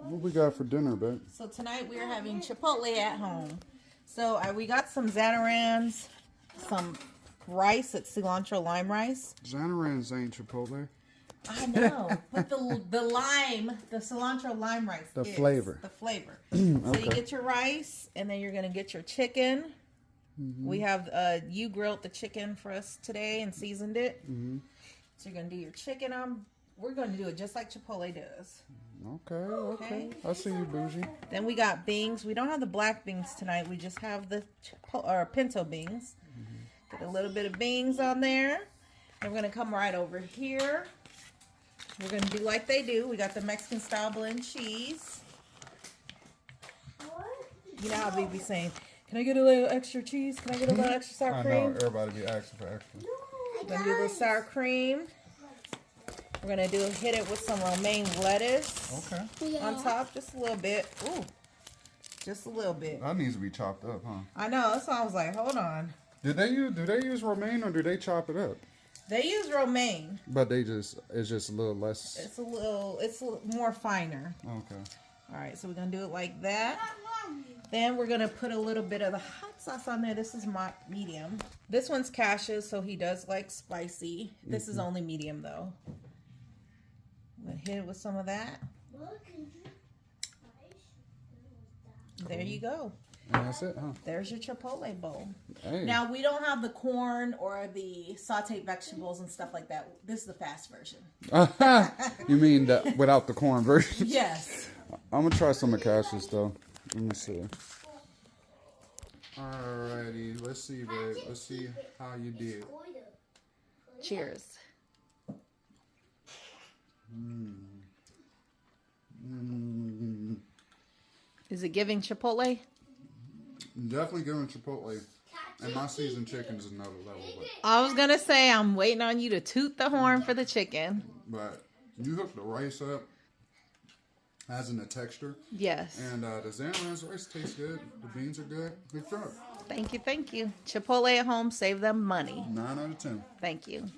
What we got for dinner, babe? So tonight we are having Chipotle at home. So we got some Zanarans, some rice, it's cilantro lime rice. Zanarans ain't Chipotle. I know, but the lime, the cilantro lime rice, The flavor. The flavor. Okay. So you get your rice, and then you're gonna get your chicken. Mm-hmm. We have you grilled the chicken for us today and seasoned it. Mm-hmm. So you're gonna do your chicken on. We're gonna do it just like Chipotle does. Okay. I see you, bougie. Then we got beans. We don't have the black beans tonight. We just have the pinto beans. Mm-hmm. Get a little bit of beans on there. And we're gonna come right over here. We're going to do like they do. We got the Mexican style blend cheese. You know how we be saying, can I get a little extra cheese? Can I get a little extra sour cream? I know, everybody be asking for extra. We're going to do a little sour cream. We're going to hit it with some romaine lettuce. Okay. On top, just a little bit. Ooh, just a little bit. That needs to be chopped up, huh? I know, that's why I was like, hold on. Do they use romaine or do they chop it up? They use romaine. But it's just a little less. It's a little more finer. Okay. All right, so we're going to do it like that. Then we're going to put a little bit of the hot sauce on there. This is my medium. This one's Cassius, so he does like spicy. This is only medium, though. I'm going to hit it with some of that. There you go. And that's it, huh? There's your Chipotle bowl. Hey. Now, we don't have the corn or the sauteed vegetables and stuff like that. This is the fast version. You mean without the corn version? Yes. I'm going to try some of Cassius, though. Let me see. Alrighty. Let's see, babe. Let's see how you did. Cheers. Is it giving Chipotle? Definitely giving Chipotle. And my seasoned chicken is another level. I was going to say, I'm waiting on you to toot the horn for the chicken. But you hook the rice up, as in the texture. Yes. And the Zanarans rice tastes good. The beans are good. Good job. Thank you. Chipotle at home, save them money. 9 out of 10. Thank you.